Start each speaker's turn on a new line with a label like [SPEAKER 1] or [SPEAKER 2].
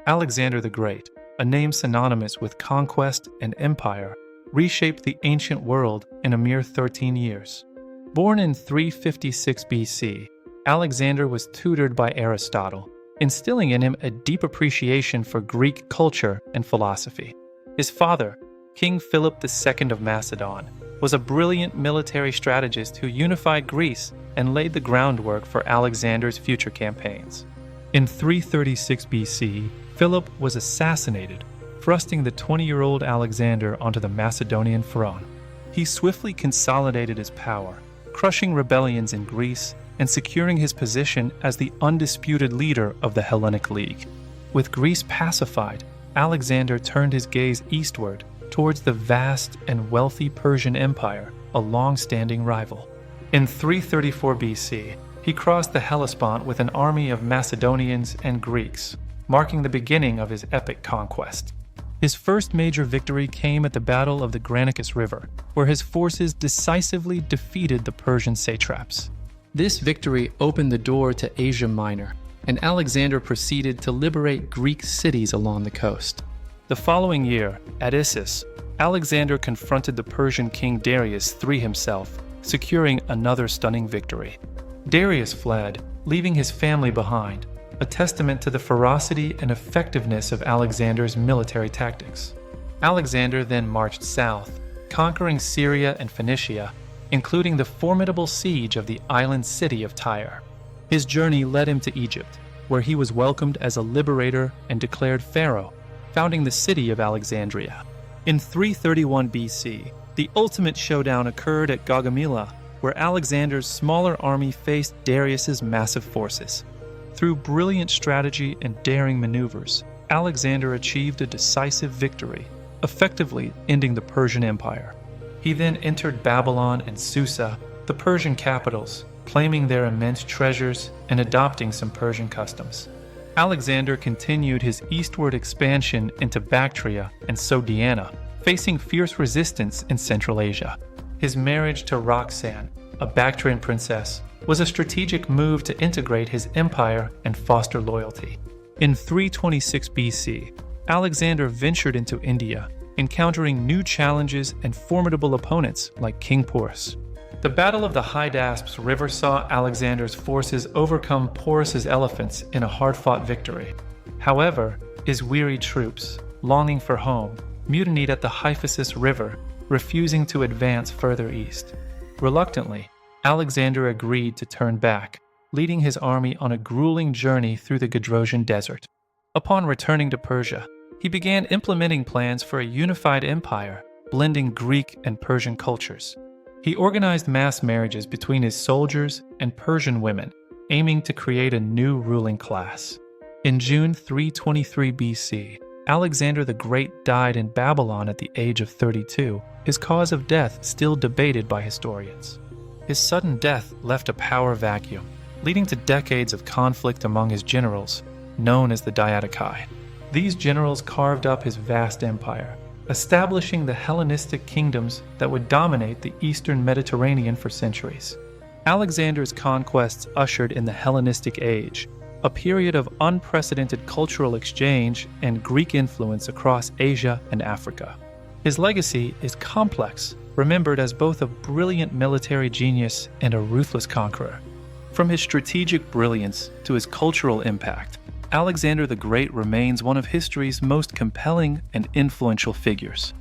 [SPEAKER 1] Alexander the Great, a name synonymous with conquest and empire, reshaped the ancient world in a mere 13 years. Born in 356 BC, Alexander was tutored by Aristotle, instilling in him a deep appreciation for Greek culture and philosophy. His father, King Philip II of Macedon, was a brilliant military strategist who unified Greece and laid the groundwork for Alexander's future campaigns. In 336 BC, Philip was assassinated, thrusting the 20-year-old Alexander onto the Macedonian throne. He swiftly consolidated his power, crushing rebellions in Greece and securing his position as the undisputed leader of the Hellenic League. With Greece pacified, Alexander turned his gaze eastward towards the vast and wealthy Persian Empire, a long-standing rival. In 334 BC, he crossed the Hellespont with an army of Macedonians and Greeks, marking the beginning of his epic conquest. His first major victory came at the Battle of the Granicus River, where his forces decisively defeated the Persian satraps. This victory opened the door to Asia Minor, and Alexander proceeded to liberate Greek cities along the coast. The following year, at Issus, Alexander confronted the Persian king Darius III himself, securing another stunning victory. Darius fled, leaving his family behind, a testament to the ferocity and effectiveness of Alexander's military tactics. Alexander then marched south, conquering Syria and Phoenicia, including the formidable siege of the island city of Tyre. His journey led him to Egypt, where he was welcomed as a liberator and declared pharaoh, founding the city of Alexandria. In 331 BC, the ultimate showdown occurred at Gaugamela, where Alexander's smaller army faced Darius's massive forces. Through brilliant strategy and daring maneuvers, Alexander achieved a decisive victory, effectively ending the Persian Empire. He then entered Babylon and Susa, the Persian capitals, claiming their immense treasures and adopting some Persian customs. Alexander continued his eastward expansion into Bactria and Sogdiana, facing fierce resistance in Central Asia. His marriage to Roxanne, a Bactrian princess, was a strategic move to integrate his empire and foster loyalty. In 326 BC, Alexander ventured into India, encountering new challenges and formidable opponents like King Porus. The Battle of the Hydaspes River saw Alexander's forces overcome Porus's elephants in a hard-fought victory. However, his weary troops, longing for home, mutinied at the Hyphasis River, refusing to advance further east. Reluctantly, Alexander agreed to turn back, leading his army on a grueling journey through the Gedrosian Desert. Upon returning to Persia, he began implementing plans for a unified empire, blending Greek and Persian cultures. He organized mass marriages between his soldiers and Persian women, aiming to create a new ruling class. In June 323 BC, Alexander the Great died in Babylon at the age of 32, his cause of death still debated by historians. His sudden death left a power vacuum, leading to decades of conflict among his generals, known as the Diadochi. These generals carved up his vast empire, establishing the Hellenistic kingdoms that would dominate the eastern Mediterranean for centuries. Alexander's conquests ushered in the Hellenistic Age, a period of unprecedented cultural exchange and Greek influence across Asia and Africa. His legacy is complex, remembered as both a brilliant military genius and a ruthless conqueror. From his strategic brilliance to his cultural impact, Alexander the Great remains one of history's most compelling and influential figures.